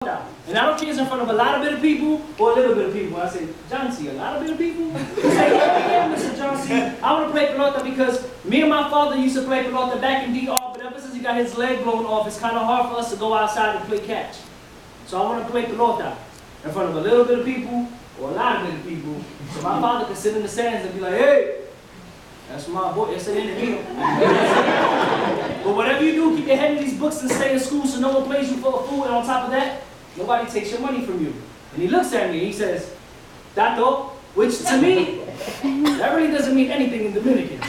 pelota. And I don't care if it's in front of a lot of bit of people or a little bit of people. I say, John C., a lot of bit of people? He said, yeah, Mr. John C., I want to play pelota because me and my father used to play pelota back in DR, but ever since he got his leg blown off, it's kind of hard for us to go outside and play catch. So I want to play pelota in front of a little bit of people or a lot of bit of people, so my father could sit in the stands and be like, hey, that's my boy, that's an enemy. But whatever you do, keep your head in these books and stay in school so no one plays you for a fool, and on top of that, nobody takes your money from you. And he looks at me and he says, Dato, which to me, that really doesn't mean anything in Dominican.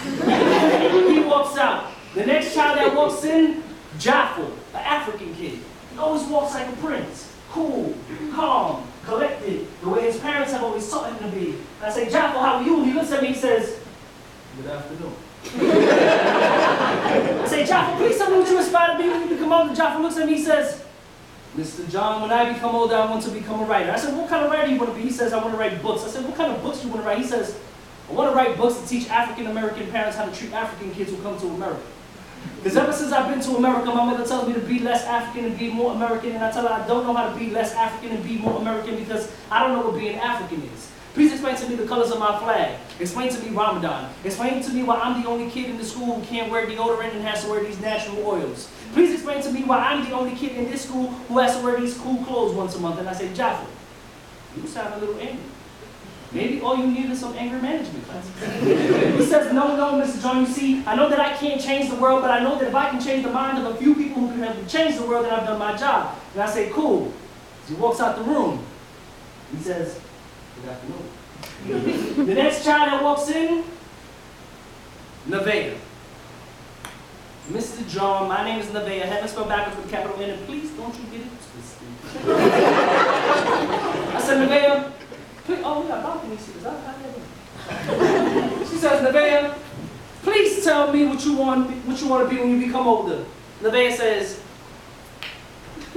He walks out. The next child that walks in, Jaffo, an African kid. He always walks like a prince, cool, calm, collected, the way his parents have always taught him to be. And I say, Jaffo, how are you? He looks at me and says, good afternoon. I say, Jaffo, please tell me what you aspire to be when you become older. Jaffo looks at me and says, Mr. John, when I become older, I want to become a writer. I said, what kind of writer do you want to be? He says, I want to write books. I said, what kind of books do you want to write? He says, I want to write books to teach African-American parents how to treat African kids who come to America. Because ever since I've been to America, my mother tells me to be less African and be more American, and I tell her I don't know how to be less African and be more American because I don't know what being African is. Please explain to me the colors of my flag. Explain to me Ramadan. Explain to me why I'm the only kid in the school who can't wear deodorant and has to wear these natural oils. Please explain to me why I'm the only kid in this school who has to wear these cool clothes once a month. And I say, Jaffa, you sound a little angry. Maybe all you need is some anger management classes. He says, no, Mr. John, you see, I know that I can't change the world, but I know that if I can change the mind of a few people who can help me change the world, then I've done my job. And I say, cool. So he walks out the room. He says, good afternoon. The next child that walks in, Nevaeh. Mr. John, my name is Nevaeh. Heaven spelled backwards with a capital N, and please don't you get it twisted. I said, Nevaeh, please, oh, we got balcony seats. She says, Nevaeh, please tell me what you want to be when you become older. Nevaeh says, I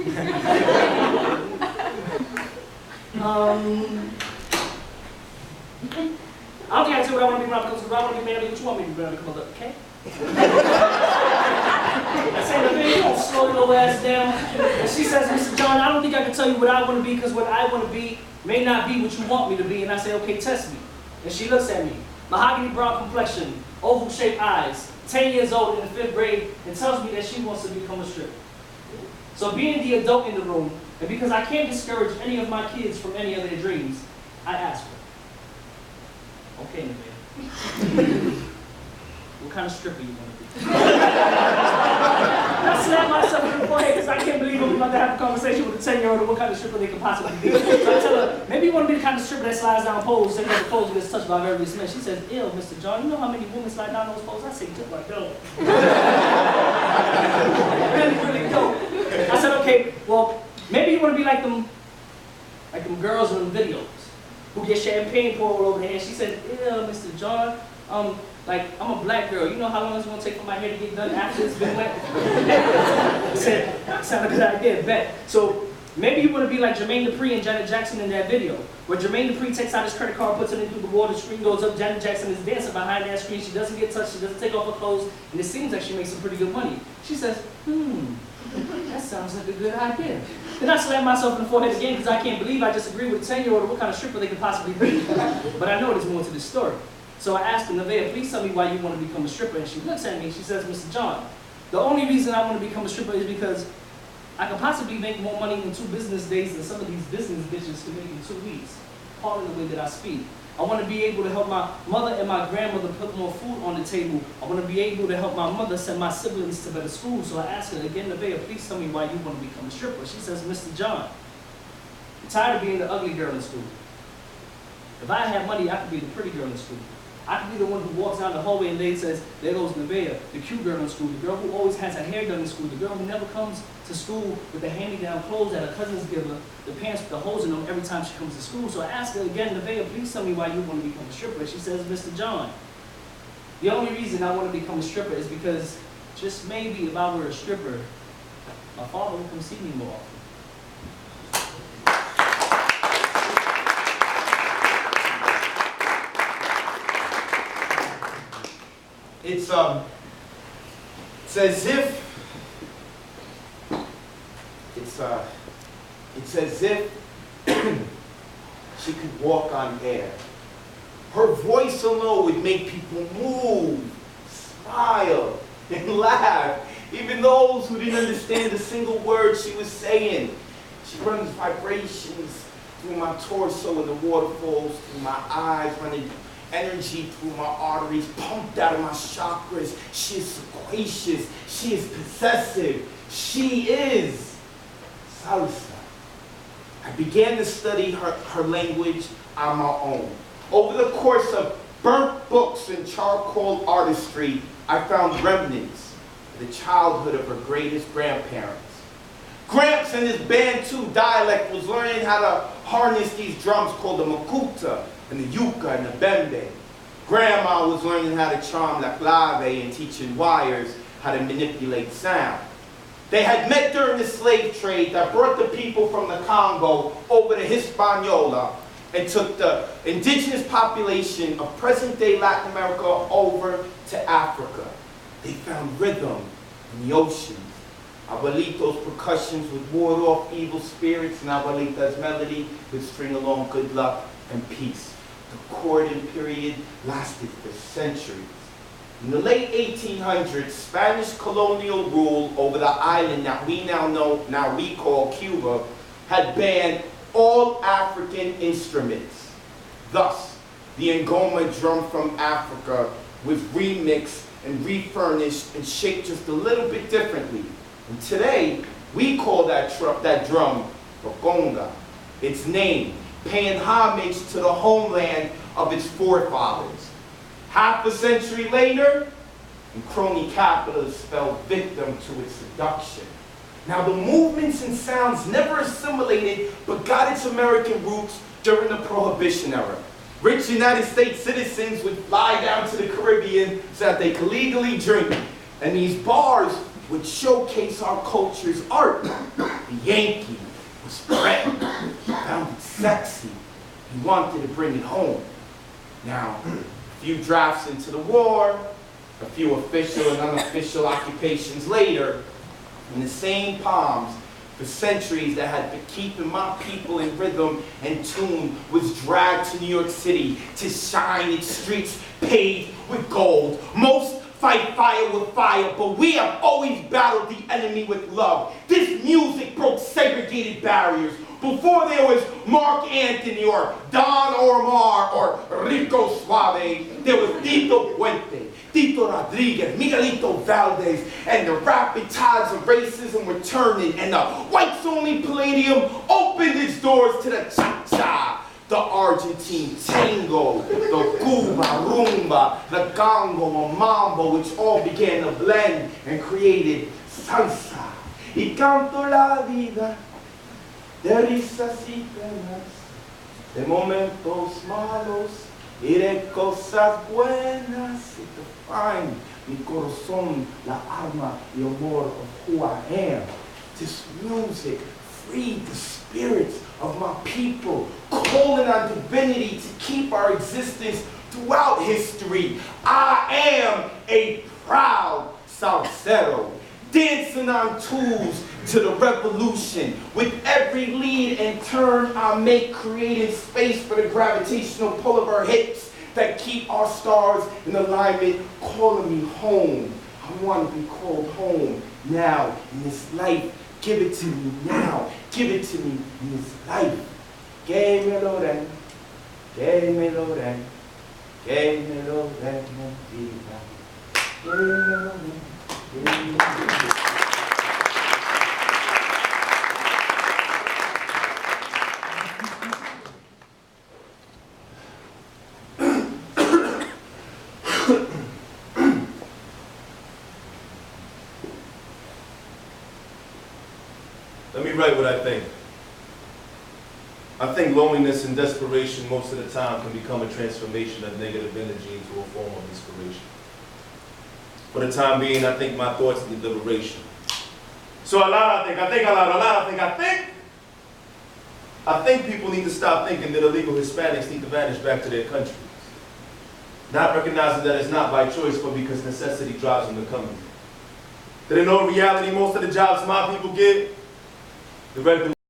don't think I can tell you what I want to be when I become older. I want to be man, what you want me to be when I become older, okay? I say, Nevaeh, you don't slow your little ass down. And she says, Mr. John, I don't think I can tell you what I want to be because what I want to be may not be what you want me to be. And I say, okay, test me. And she looks at me. Mahogany brown complexion, oval-shaped eyes, 10 years old in the 5th grade, and tells me that she wants to become a stripper. So being the adult in the room, and because I can't discourage any of my kids from any of their dreams, I ask her, okay, Nevaeh, what kind of stripper you want to be? I slap myself in the forehead because I can't believe I'm about to have a conversation with a 10-year-old on what kind of stripper they could possibly be. So I tell her, maybe you want to be the kind of stripper that slides down poles, taking the poles gets touched by various men. She says, ew, Mr. John, you know how many women slide down those poles? I say, just like dope. really dope. I said, okay, well, maybe you want to be like them girls in the videos who get champagne poured all over their head. She said, ew, Mr. John, like, I'm a black girl. You know how long it's going to take for my hair to get done after it's been wet? I said, sound like a good idea, bet. So maybe you want to be like Jermaine Dupri and Janet Jackson in that video, where Jermaine Dupri takes out his credit card, puts it in through the wall, the screen goes up, Janet Jackson is dancing behind that screen. She doesn't get touched, she doesn't take off her clothes, and it seems like she makes some pretty good money. She says, that sounds like a good idea. Then I slap myself in the forehead again because I can't believe I just agreed with a 10-year-old what kind of stripper they could possibly be. But I know there's more to this story. So I asked her, Nevaeh, please tell me why you want to become a stripper. And she looks at me and she says, Mr. John, the only reason I want to become a stripper is because I could possibly make more money in 2 business days than some of these business bitches can make in 2 weeks. Pardon the way that I speak. I want to be able to help my mother and my grandmother put more food on the table. I want to be able to help my mother send my siblings to better schools. So I asked her again, Nevaeh, please tell me why you want to become a stripper. She says, Mr. John, I'm tired of being the ugly girl in school. If I had money, I could be the pretty girl in school. I could be the one who walks down the hallway and they says, there goes Nevaeh, the cute girl in school, the girl who always has her hair done in school, the girl who never comes to school with the hand-me-down clothes that her cousins give her, the pants with the holes in them every time she comes to school. So I asked her again, Nevaeh, please tell me why you want to become a stripper. She says, Mr. John, the only reason I want to become a stripper is because just maybe if I were a stripper, my father would come see me more often. It's as if it's It's as if she could walk on air. Her voice alone would make people move, smile, and laugh, even those who didn't understand a single word she was saying. She runs vibrations through my torso and the waterfalls through my eyes, running energy through my arteries, pumped out of my chakras. She is sequacious. She is possessive. She is salsa. I began to study her language on my own. Over the course of burnt books and charcoal artistry, I found remnants of the childhood of her greatest grandparents. Gramps and his Bantu dialect was learning how to harness these drums called the makuta and the yuca and the bembe. Grandma was learning how to charm la clave and teaching wires how to manipulate sound. They had met during the slave trade that brought the people from the Congo over to Hispaniola and took the indigenous population of present-day Latin America over to Africa. They found rhythm in the oceans. Abuelito's percussions would ward off evil spirits, and Abuelita's melody would string along good luck and peace. The courting period lasted for centuries. In the late 1800s, Spanish colonial rule over the island that we now we call Cuba, had banned all African instruments. Thus, the ngoma drum from Africa was remixed and refurnished and shaped just a little bit differently. And today, we call that drum a conga. Its name, paying homage to the homeland of its forefathers. Half a century later, and crony capitalists fell victim to its seduction. Now, the movements and sounds never assimilated, but got its American roots during the Prohibition era. Rich United States citizens would fly down to the Caribbean so that they could legally drink. And these bars would showcase our culture's art. The Yankee was threatened. He found it sexy. He wanted to bring it home. Now, a few drafts into the war, a few official and unofficial occupations later, in the same palms, for centuries that had been keeping my people in rhythm and tune was dragged to New York City to shine its streets paved with gold. Most fight fire with fire, but we have always battled the enemy with love. This music broke segregated barriers. Before there was Mark Anthony or Don Omar or Rico Suave, there was Tito Puente, Tito Rodriguez, Miguelito Valdez, and the rapid tides of racism were turning, and the whites-only Palladium opened its doors to the cha-cha, the Argentine tango, the Cuba, rumba, the Congo, and mambo, which all began to blend and created salsa. Y canto la vida de risas y penas, de momentos malos y de cosas buenas. Y to find mi corazón, la alma y amor of who I am. This music freed the spirits of my people, calling on divinity to keep our existence throughout history. I am a proud salsero, dancing on tools to the revolution. With every lead and turn I make, creating space for the gravitational pull of our hips that keep our stars in alignment, calling me home. I want to be called home now in this life. Give it to me now. Give it to me in this life. Que me lo den, que me lo den, que me lo den, mentira. Que me lo den, que me lo den. Let me write what I think. I think loneliness and desperation most of the time can become a transformation of negative energy into a form of inspiration. For the time being, I think my thoughts need liberation. So a lot I think a lot I think. I think people need to stop thinking that illegal Hispanics need to vanish back to their countries. Not recognizing that it's not by choice, but because necessity drives them to come here. That in all reality, most of the jobs my people get, the regular